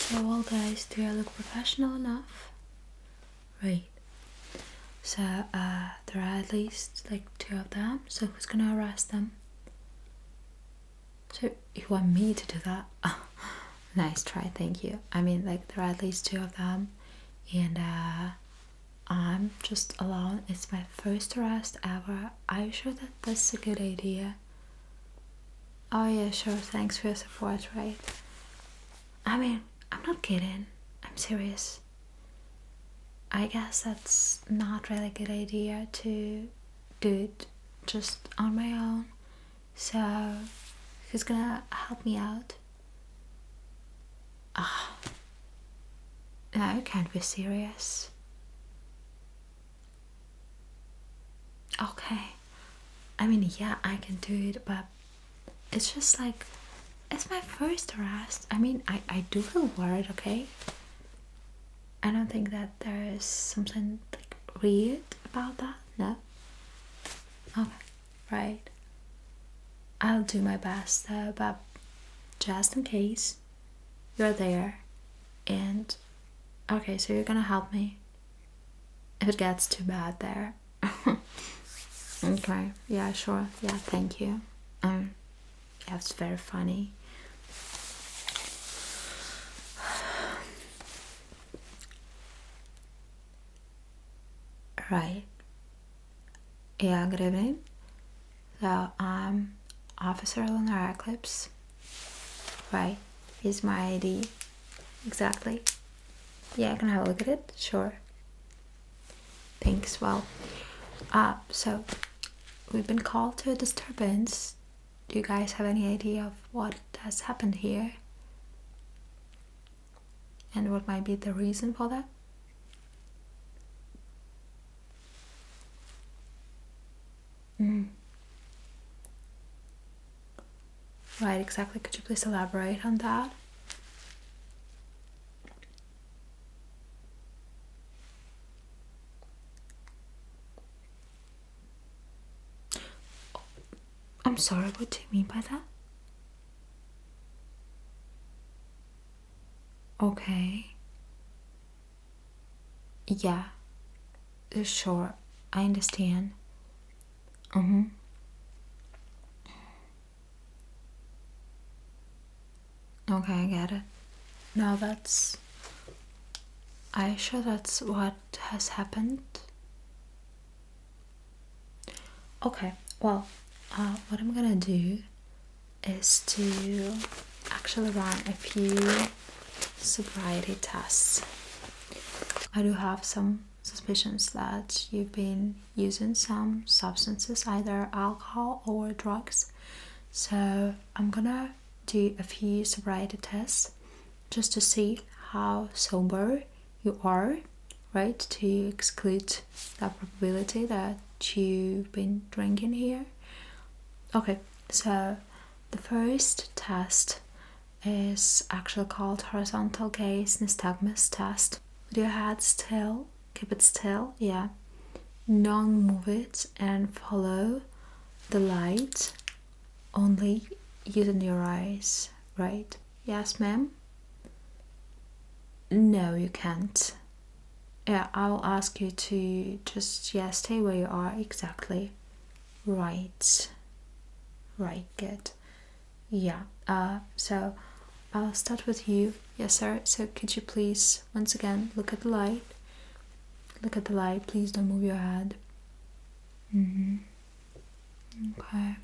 So, well, guys, do I look professional enough? Right. So, there are at least like 2 of them. So, who's gonna arrest them? So, you want me to do that? Nice try, thank you. I mean, like, there are at least 2 of them, and I'm just alone. It's my first arrest ever. Are you sure that that's a good idea? Oh, yeah, sure. Thanks for your support, right? I mean, I'm not kidding. I'm serious. I guess that's not really a good idea to do it just on my own. So, who's gonna help me out? No, you can't be serious. Okay. I mean, yeah, I can do it, but it's just like, it's my first arrest. I mean, I do feel worried, okay? I don't think that there is something like weird about that, no? Okay, right. I'll do my best though, but just in case you're there and okay, so you're gonna help me if it gets too bad there. Okay, yeah, sure, yeah, thank you. Yeah, it's very funny. Right. Yeah, good evening. So I'm Officer Lunar Eclipse. Right. Here's my ID. Exactly. Yeah, I can have a look at it. Sure. Thanks. Well, so we've been called to a disturbance. Do you guys have any idea of what has happened here? And what might be the reason for that? Right, exactly. Could you please elaborate on that? I'm sorry, what do you mean by that? Okay. Yeah, sure. I understand. Okay, I get it. Now that's... Are you sure that's what has happened? Okay, well, what I'm gonna do is to actually run a few sobriety tests. I do have some suspicions that you've been using some substances, either alcohol or drugs. So I'm gonna do a few sobriety tests just to see how sober you are, right? To exclude that probability that you've been drinking here. Okay, so the first test is actually called horizontal gaze nystagmus test. With your head still, keep it still, yeah. Don't move it and follow the light, only using your eyes, right? Yes, ma'am? No, you can't. Yeah, I'll ask you to just, yeah, stay where you are, exactly. Right. Right, good. Yeah, so I'll start with you. Yes, sir. So could you please, once again, look at the light. Look at the light. Please don't move your head. Okay.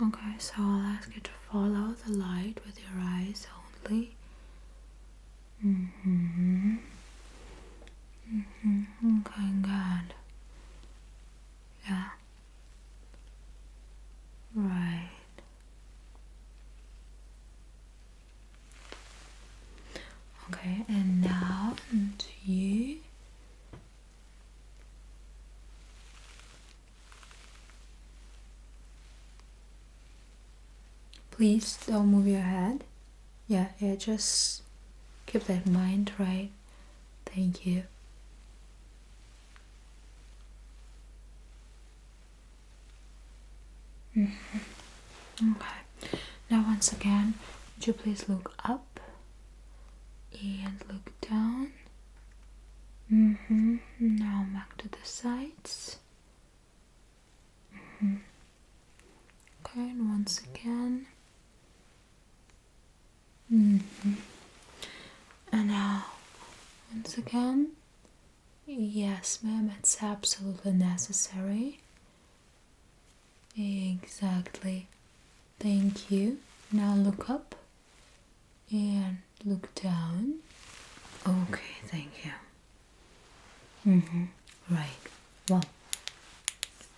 Okay, so I'll ask you to follow the light with your eyes only. Okay, good. Yeah. Right. Okay, and now to you. Please don't move your head. Yeah, just keep that in mind, right? Thank you. Okay, Now once again, would you please look up and look down? Now back to the sides. Okay, and once again. And now, once again. Yes, ma'am, it's absolutely necessary. Exactly. Thank you. Now look up and look down. Okay, thank you. Right. Well,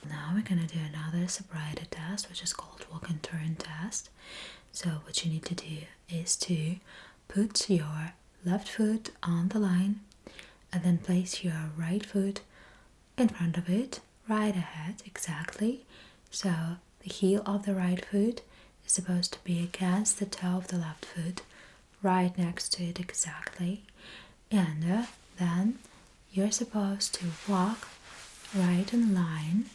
now we're gonna do another sobriety test, which is called walk and turn test. So what you need to do is to put your left foot on the line and then place your right foot in front of it, right ahead, exactly. So the heel of the right foot is supposed to be against the toe of the left foot, right next to it, exactly. And then you're supposed to walk right in line,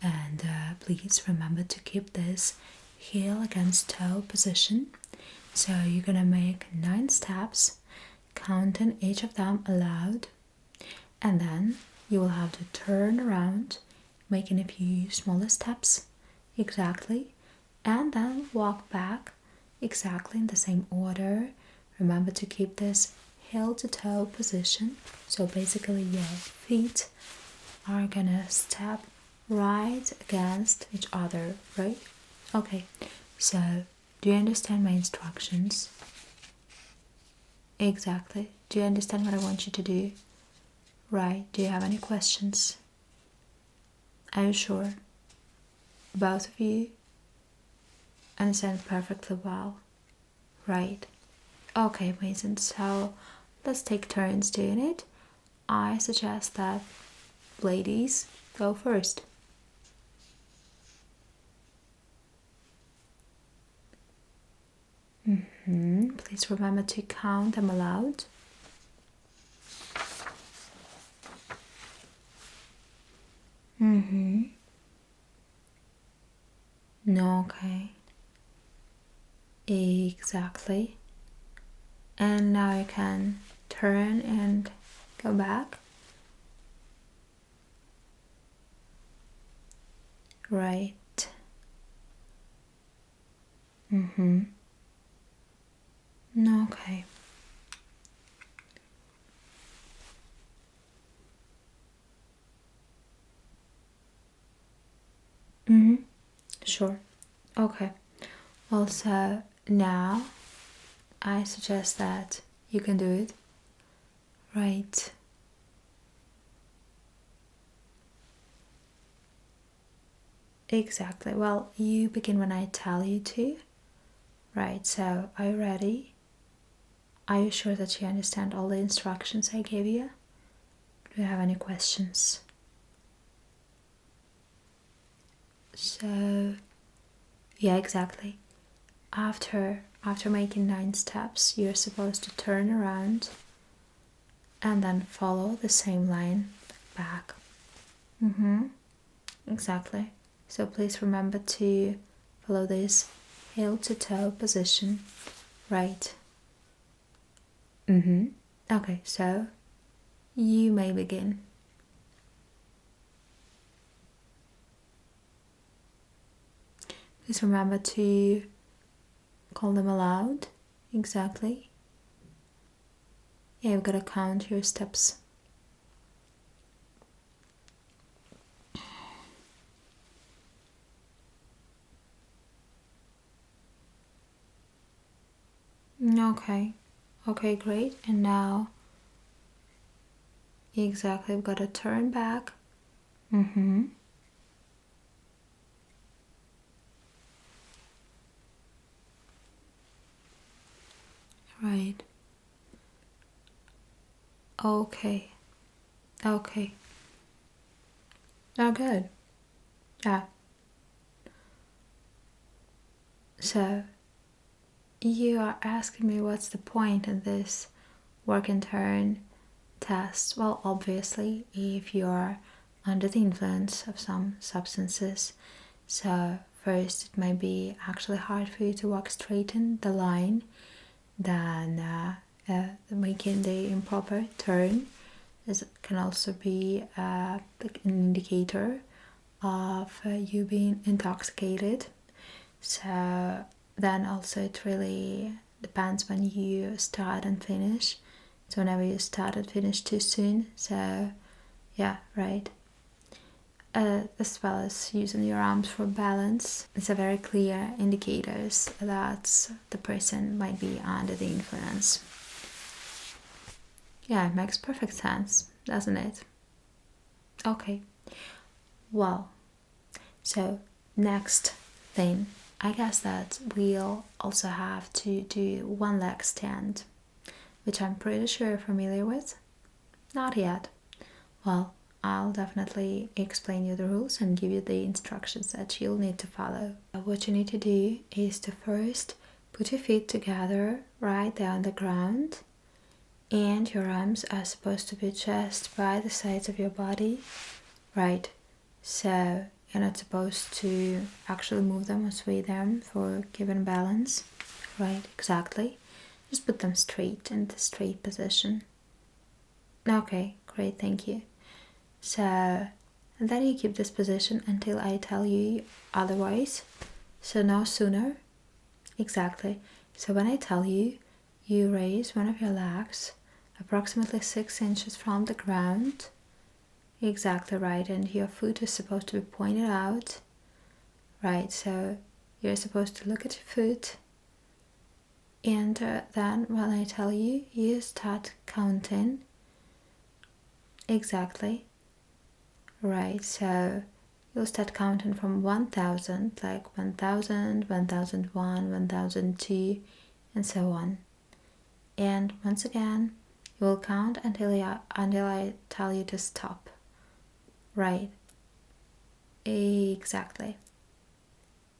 and please remember to keep this heel against toe position. So you're gonna make 9 steps, counting each of them aloud, and then you will have to turn around, making a few smaller steps, exactly, and then walk back exactly in the same order. Remember to keep this heel to toe position, so basically your feet are gonna step right against each other, right? Okay, so do you understand my instructions? Exactly. Do you understand what I want you to do? Right. Do you have any questions? Are you sure? Both of you understand perfectly well. Right. Okay, amazing. So let's take turns doing it. I suggest that ladies go first. Please remember to count them aloud. No, okay. Exactly. And now you can turn and go back. Right. No, okay. Sure. Okay. Also, now I suggest that you can do it. Right. Exactly. Well, you begin when I tell you to. Right, so are you ready? Are you sure that you understand all the instructions I gave you? Do you have any questions? So, yeah, exactly. After making 9 steps, you're supposed to turn around and then follow the same line back. Exactly. So please remember to follow this heel to toe position. Right. Okay, so you may begin. Please remember to call them aloud. Exactly. Yeah, you've got to count your steps. Okay. Okay, great. And now, exactly, we've got to turn back. Right. Okay. Okay. Oh, good. Yeah. So, you are asking me what's the point in this work and turn test. Well, obviously, if you're under the influence of some substances. So, first it might be actually hard for you to walk straight in the line, then making the improper turn can also be like an indicator of you being intoxicated. So then also it really depends when you start and finish. So whenever you start and finish too soon, so yeah, right. As well as using your arms for balance, it's a very clear indicators that the person might be under the influence. Yeah, it makes perfect sense, doesn't it? Okay, well, so next thing, I guess that we'll also have to do one leg stand, which I'm pretty sure you're familiar with. Not yet. Well, I'll definitely explain you the rules and give you the instructions that you'll need to follow. What you need to do is to first put your feet together right there on the ground, and your arms are supposed to be just by the sides of your body, right? So you're not supposed to actually move them or sway them for given balance, right? Exactly. Just put them straight in the straight position. Okay, great, thank you. So, and then you keep this position until I tell you otherwise. So no sooner. Exactly. So when I tell you, you raise one of your legs approximately 6 inches from the ground. Exactly right. And your foot is supposed to be pointed out. Right. So you're supposed to look at your foot. And then when I tell you, you start counting. Exactly. Right, so you'll start counting from 1000, like 1000, 1001, 1002, and so on. And once again, you will count until I tell you to stop. Right. Exactly.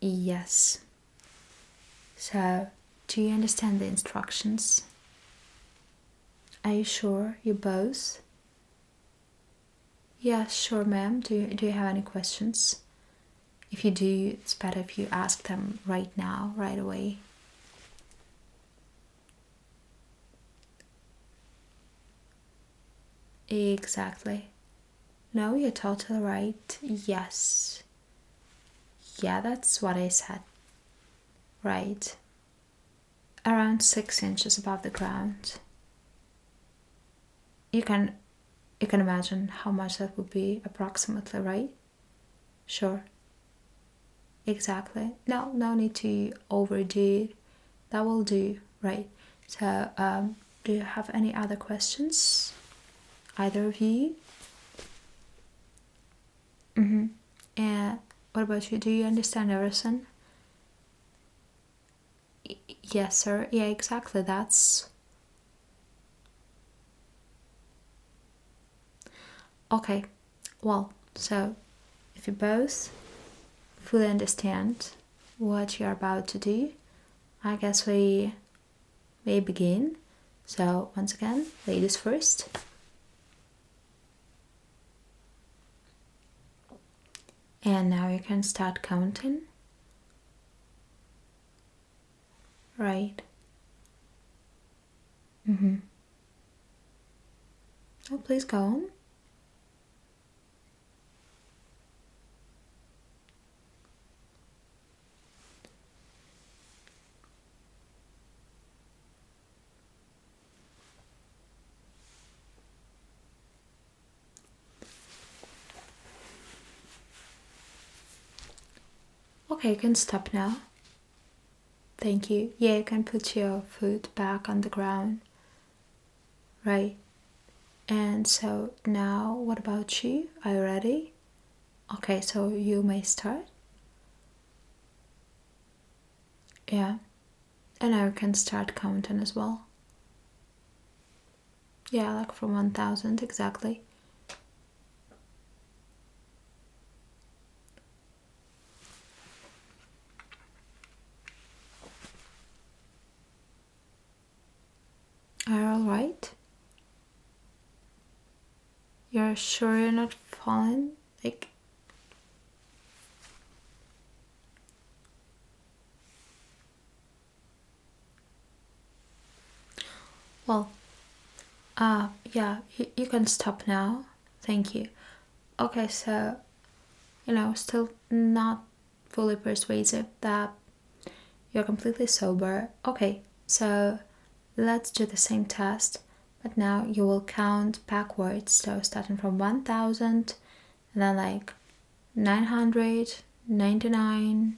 Yes. So, do you understand the instructions? Are you sure you both? Yes, sure, ma'am. Do you have any questions? If you do, it's better if you ask them right now, right away. Exactly. No, you're totally right. Yes. Yeah, that's what I said. Right. Around 6 inches above the ground. You can imagine how much that would be approximately, right? Sure. Exactly. No need to overdo it. That will do, right? So, do you have any other questions? Either of you? Mm-hmm. And what about you? Do you understand everything? Yes, sir. Yeah, exactly. That's okay. Well, so if you both fully understand what you're about to do, I guess we may begin. So, once again, ladies first. And now you can start counting. Right. Mm-hmm. Oh, please go on. Okay, you can stop now. Thank you. Yeah, you can put your foot back on the ground. Right. And so now, what about you? Are you ready? Okay, so you may start. Yeah. And now you can start counting as well. Yeah, like from 1000 exactly. Are you alright? You're sure you're not falling? Like, Well, yeah, you can stop now. Thank you. Okay, so, still not fully persuasive that you're completely sober. Okay, so let's do the same test, but now you will count backwards. So starting from 1000 and then like 999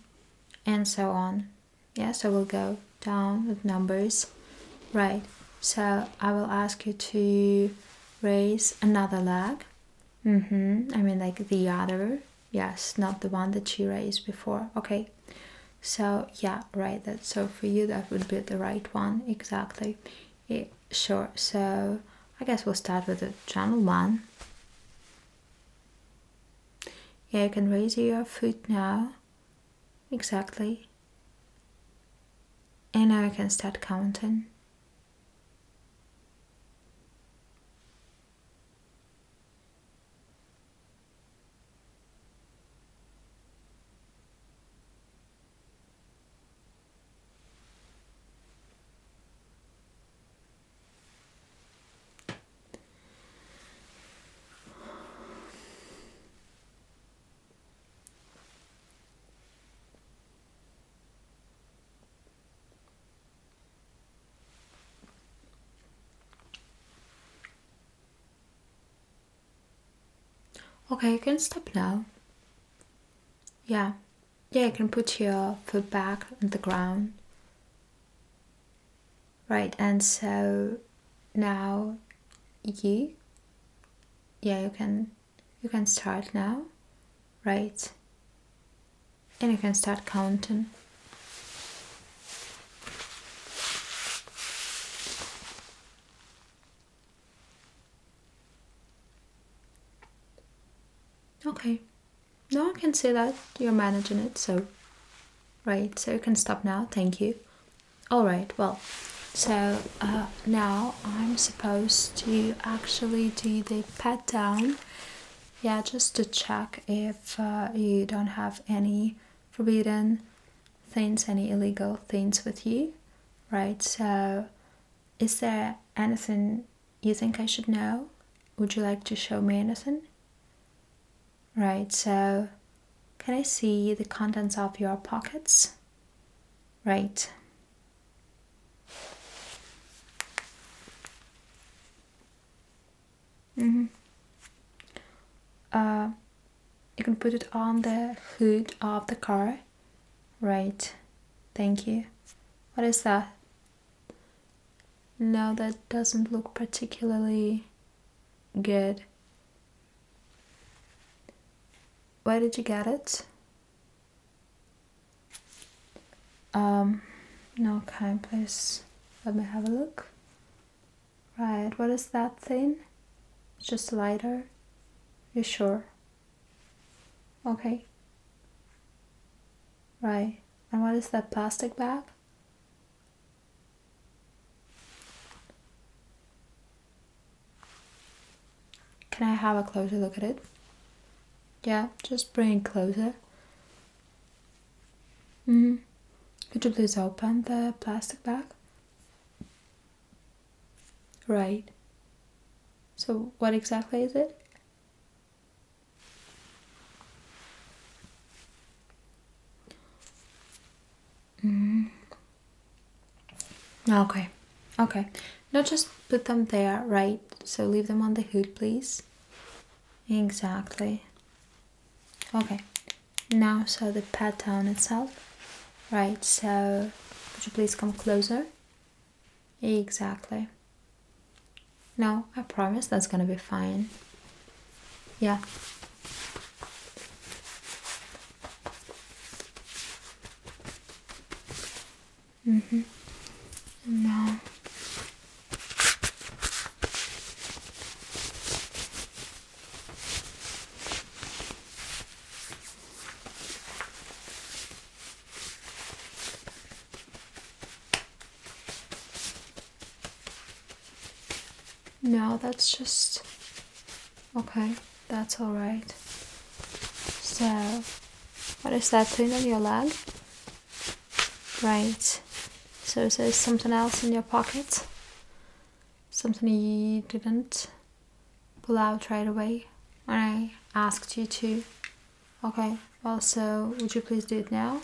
and so on. Yeah, so we'll go down with numbers. Right, so I will ask you to raise another leg. I mean like the other. Yes, not the one that you raised before. Okay, so yeah, right, so for you that would be the right one. Exactly. Yeah, sure. So I guess we'll start with the general one. Yeah, you can raise your foot now. Exactly. And now you can start counting. Okay, you can stop now. Yeah. Yeah, you can put your foot back on the ground. Right, and so now you can start now. Right. And you can start counting. Okay. No, I can see that you're managing it, so right, so you can stop now. Thank you. All right, well, so now I'm supposed to actually do the pat down. Yeah, just to check if you don't have any forbidden things, any illegal things with you. Right, so is there anything you think I should know? Would you like to show me anything? Right, so can I see the contents of your pockets? Right. You can put it on the hood of the car. Right. Thank you. What is that? No, that doesn't look particularly good. Where did you get it? No, okay, please let me have a look. Right, what is that thing? It's just a lighter. You sure? Okay. Right, and what is that plastic bag? Can I have a closer look at it? Yeah, just bring it closer. Could you please open the plastic bag? Right. So what exactly is it? Okay. Okay. Now just put them there, right? So leave them on the hood, please. Exactly. Okay. Now, so the pat down itself. Right, so could you please come closer? Exactly. No, I promise that's gonna be fine. Yeah. No. No, that's just okay. That's all right. So, what is that thing on your leg? Right. So is there something else in your pocket? something you didn't pull out right away when I asked you to? Okay, well, so would you please do it now?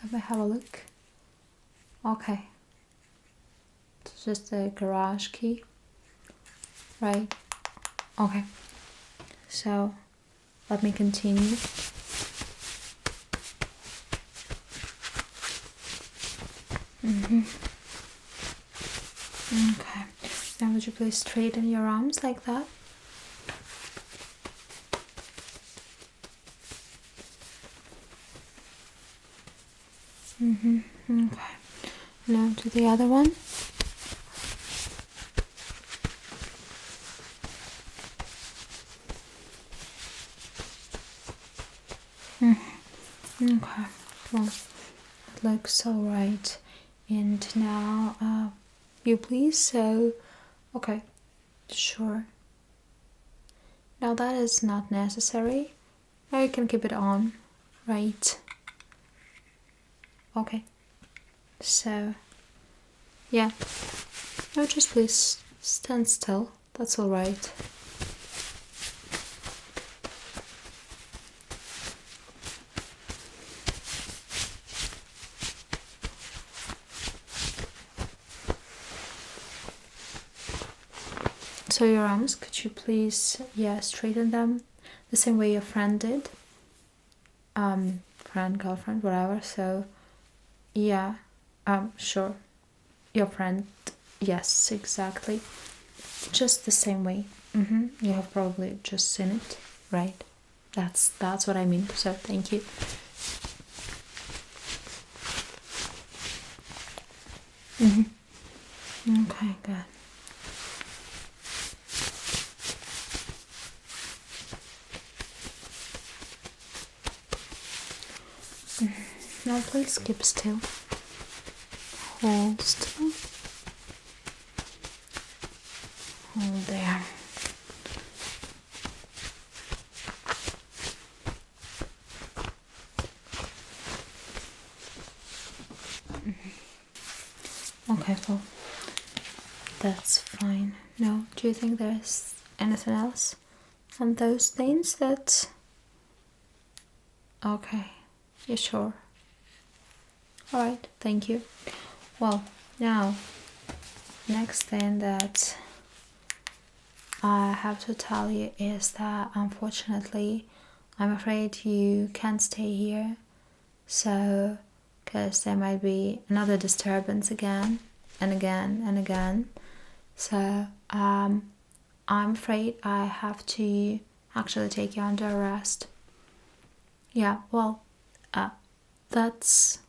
Let me have a look. Okay. It's just a garage key. Right. Okay. So, let me continue. Okay. Now would you please straighten your arms like that? Okay. Now to the other one. Okay. Well, it looks alright. And now, you please. So, okay. Sure. Now that is not necessary. Now you can keep it on, right? Okay. So, yeah. No, just please stand still. That's alright. So your arms, could you please, straighten them the same way your friend did? Friend, girlfriend, whatever. So, yeah, sure. Your friend, yes, exactly. Just the same way. You have probably just seen it, right? That's what I mean. So thank you. Okay, good. Now please keep still. Hold still. Hold there. Okay, well, that's fine. No, do you think there's anything else on those things that... Okay, you sure? Alright, thank you. Well, now, next thing that I have to tell you is that unfortunately, I'm afraid you can't stay here. So, because there might be another disturbance again and again and again. So, I'm afraid I have to actually take you under arrest. Yeah, well, that's...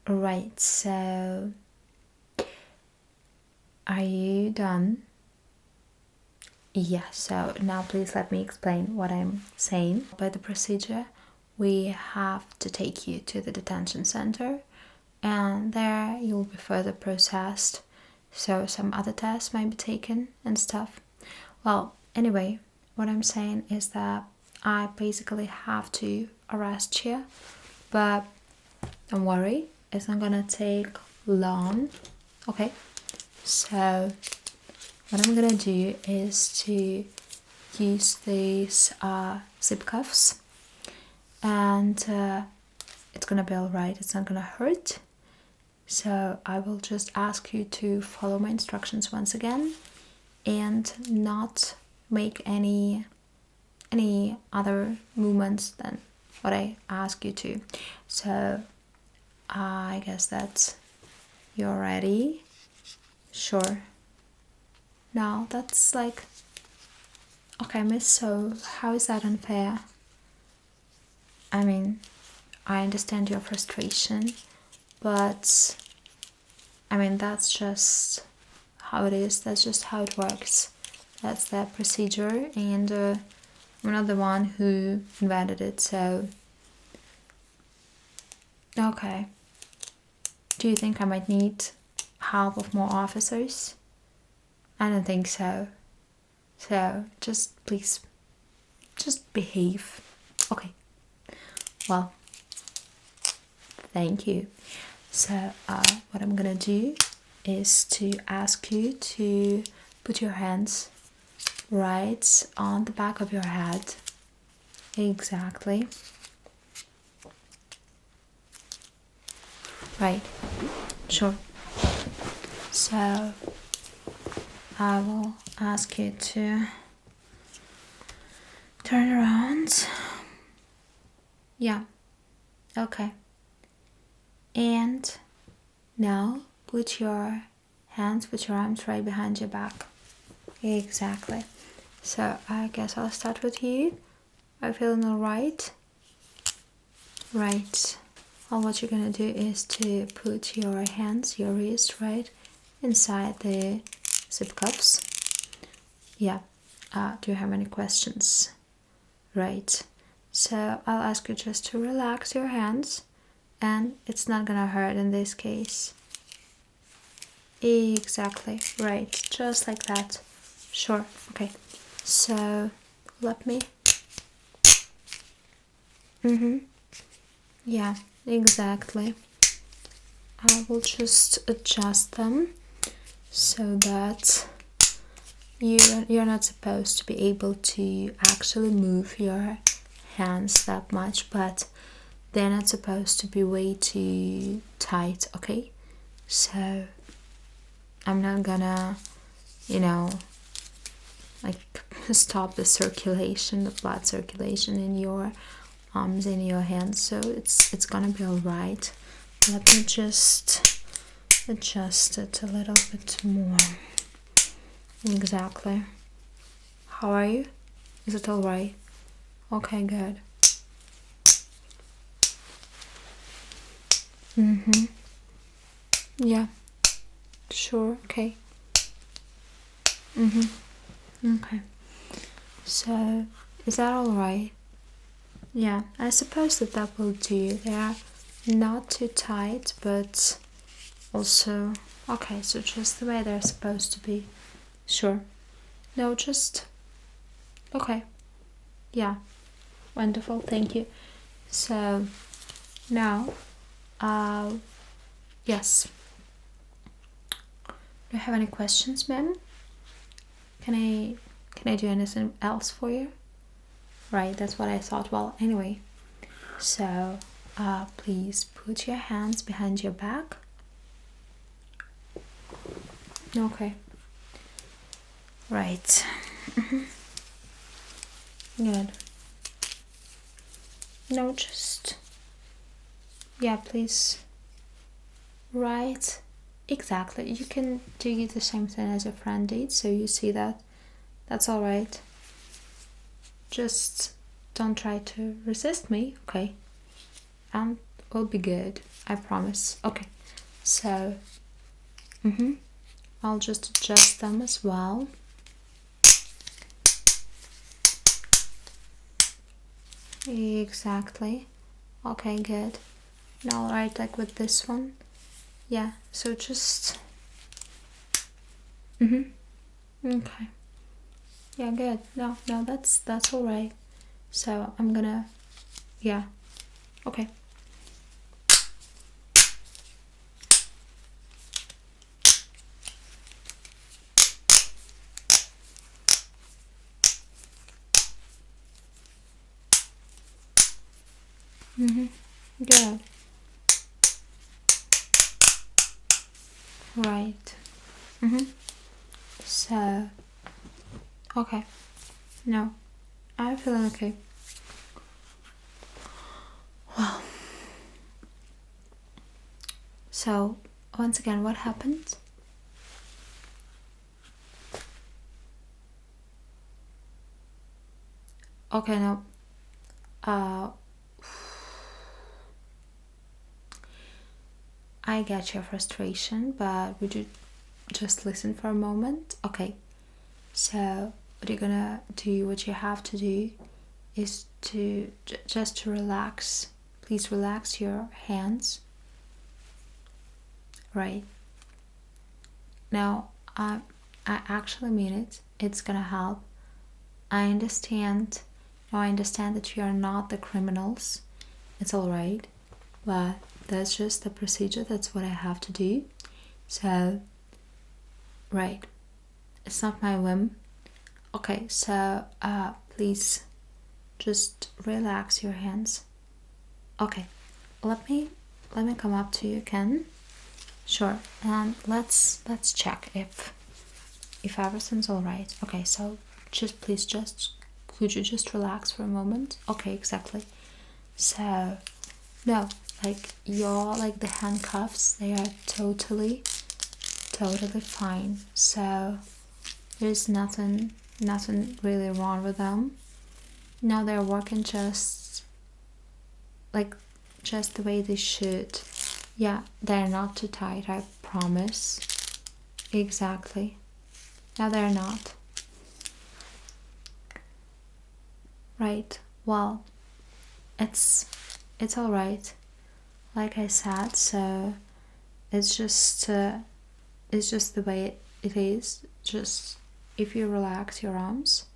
Right, so... Are you done? Yeah, so now please let me explain what I'm saying. By the procedure, we have to take you to the detention center, and there you'll be further processed. So some other tests might be taken and stuff. Well, anyway, what I'm saying is that I basically have to arrest you, but don't worry, it's not gonna take long. Okay, so what I'm gonna do is to use these zip cuffs, and it's gonna be alright, it's not gonna hurt. So I will just ask you to follow my instructions once again and not make any other movements than what I ask you to. So I guess that you're ready. Sure. Now that's like, okay, miss, so how is that unfair? I mean, I understand your frustration, but I mean, that's just how it is, that's just how it works. That's the procedure, and I'm not the one who invented it, so... Okay. Do you think I might need help of more officers? I don't think so. So, just please, just behave. Okay. Well, thank you. So what I'm gonna do is to ask you to put your hands right on the back of your head. Exactly. Right. Sure. So I will ask you to turn around. Yeah. Okay. And now put your arms right behind your back. Exactly. So I guess I'll start with you. Are you feeling alright? Right. Well, what you're gonna do is to put your hands, your wrist, right inside the zip cuffs. Yeah. Do you have any questions? Right. So I'll ask you just to relax your hands, and it's not gonna hurt in this case. Exactly. Right. Just like that. Sure. Okay. So let me. Yeah. Exactly. I will just adjust them so that you're not supposed to be able to actually move your hands that much, but they're not supposed to be way too tight. Okay, so I'm not gonna like stop the circulation, the blood circulation in your arms, in your hands, so it's gonna be all right. Let me just adjust it a little bit more. Exactly. How are you? Is it all right? Okay, good. Yeah. Sure. Okay. Okay. So, is that all right? Yeah, I suppose that will do. They are not too tight, but also okay. So just the way they're supposed to be. Sure. No, just okay. Yeah. Wonderful. Thank you. So now, yes. Do you have any questions, ma'am? Can I do anything else for you? Right, that's what I thought. Well, anyway, so please put your hands behind your back. Okay. Right. Good. No, just yeah, please. Right. Exactly. You can do the same thing as your friend did, so you see that. That's all right. Just don't try to resist me, okay? And we'll be good. I promise. Okay. So, I'll just adjust them as well. Exactly. Okay, good. Now, right, like with this one. Yeah. So just. Okay. Yeah, good. No, that's all right. So I'm gonna. Yeah. Okay. Good. Right. So, okay. No, I'm feeling okay. Well, so once again, what happened? Okay, now, I get your frustration, but would you just listen for a moment? Okay, so what you're gonna do, what you have to do is to just to relax. Please relax your hands. Right. Now, I actually mean it. It's gonna help. I understand. Now I understand that you are not the criminals, it's all right, but that's just the procedure. That's what I have to do. So, right, it's not my whim. Okay, so please just relax your hands. Okay, let me come up to you again. Sure, and let's check if everything's all right. Okay, so please could you just relax for a moment? Okay, exactly. So no, like the handcuffs, they are totally fine. So there's nothing really wrong with them. Now they're working just the way they should. Yeah, they're not too tight, I promise. Exactly. No, they're not. Right. Well, it's all right. Like I said, so it's just the way it is. Just if you relax your arms,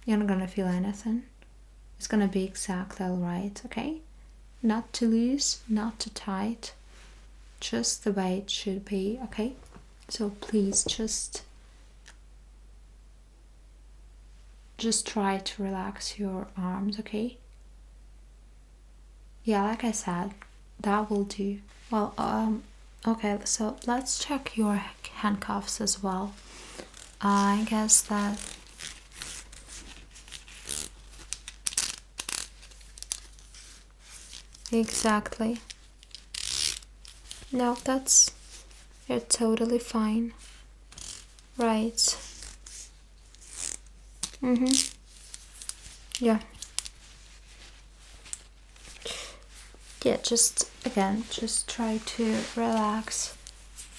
you're not gonna feel anything. It's gonna be exactly all right. Okay. Not too loose, not too tight, just the way it should be, okay? So please just try to relax your arms, okay? Yeah, like I said, that will do. Well, okay, so let's check your handcuffs as well. I guess that exactly. No, you're totally fine. Right. Yeah. Yeah, just try to relax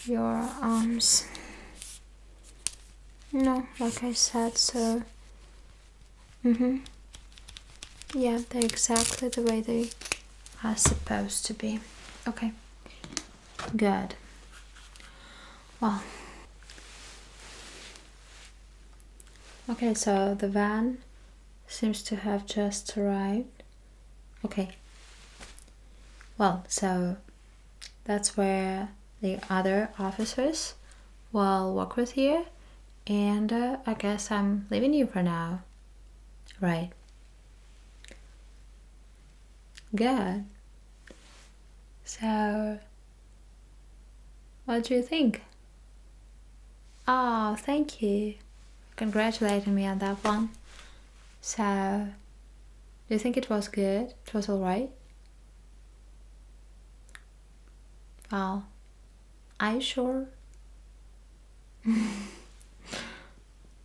your arms. No, like I said, so yeah, they're exactly the way they are supposed to be. Okay, good. Well, okay, so the van seems to have just arrived. Okay, well, so that's where the other officers will work with here, and I guess I'm leaving you for now. Right. Good. So, what do you think? Oh, thank you. Congratulating me on that one. So, do you think it was good? It was alright? Well, are you sure?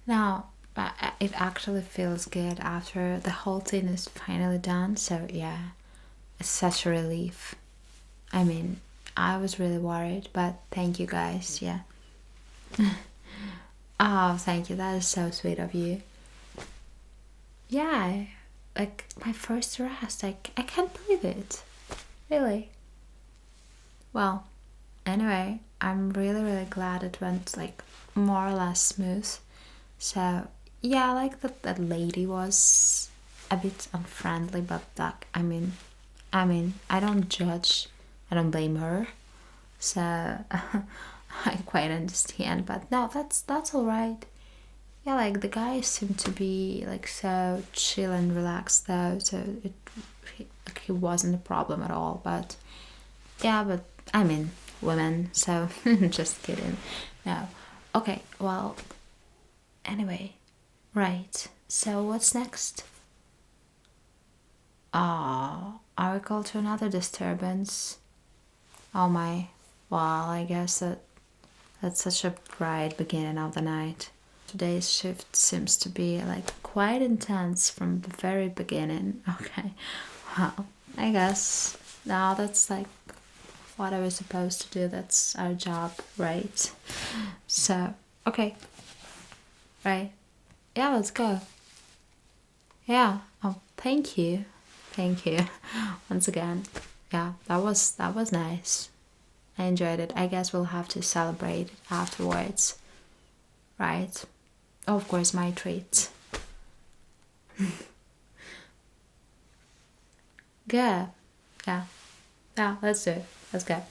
No, but it actually feels good after the whole thing is finally done. So, yeah, it's such a relief. I mean, I was really worried, but thank you guys, yeah. Oh, thank you, that is so sweet of you. Yeah, like my first arrest, I can't believe it. Really. Well, anyway, I'm really glad it went like more or less smooth. So, yeah, like that lady was a bit unfriendly, but that I don't judge, I don't blame her. So I quite understand, but no, that's all right. Yeah, like the guy seemed to be like so chill and relaxed though, so he wasn't a problem at all. But yeah, but I mean women, so just kidding. No, okay. Well, anyway, right. So what's next? Are we called to another disturbance? Oh my. Well, I guess that's such a bright beginning of the night. Today's shift seems to be like quite intense from the very beginning. Okay, well, I guess now that's like what I was supposed to do. That's our job, right? So, okay, right. Yeah, let's go. Yeah, oh, thank you. Thank you once again. Yeah, that was nice. I enjoyed it. I guess we'll have to celebrate afterwards, right? Of course, my treats. Good. Yeah. Yeah, let's do it. Let's go.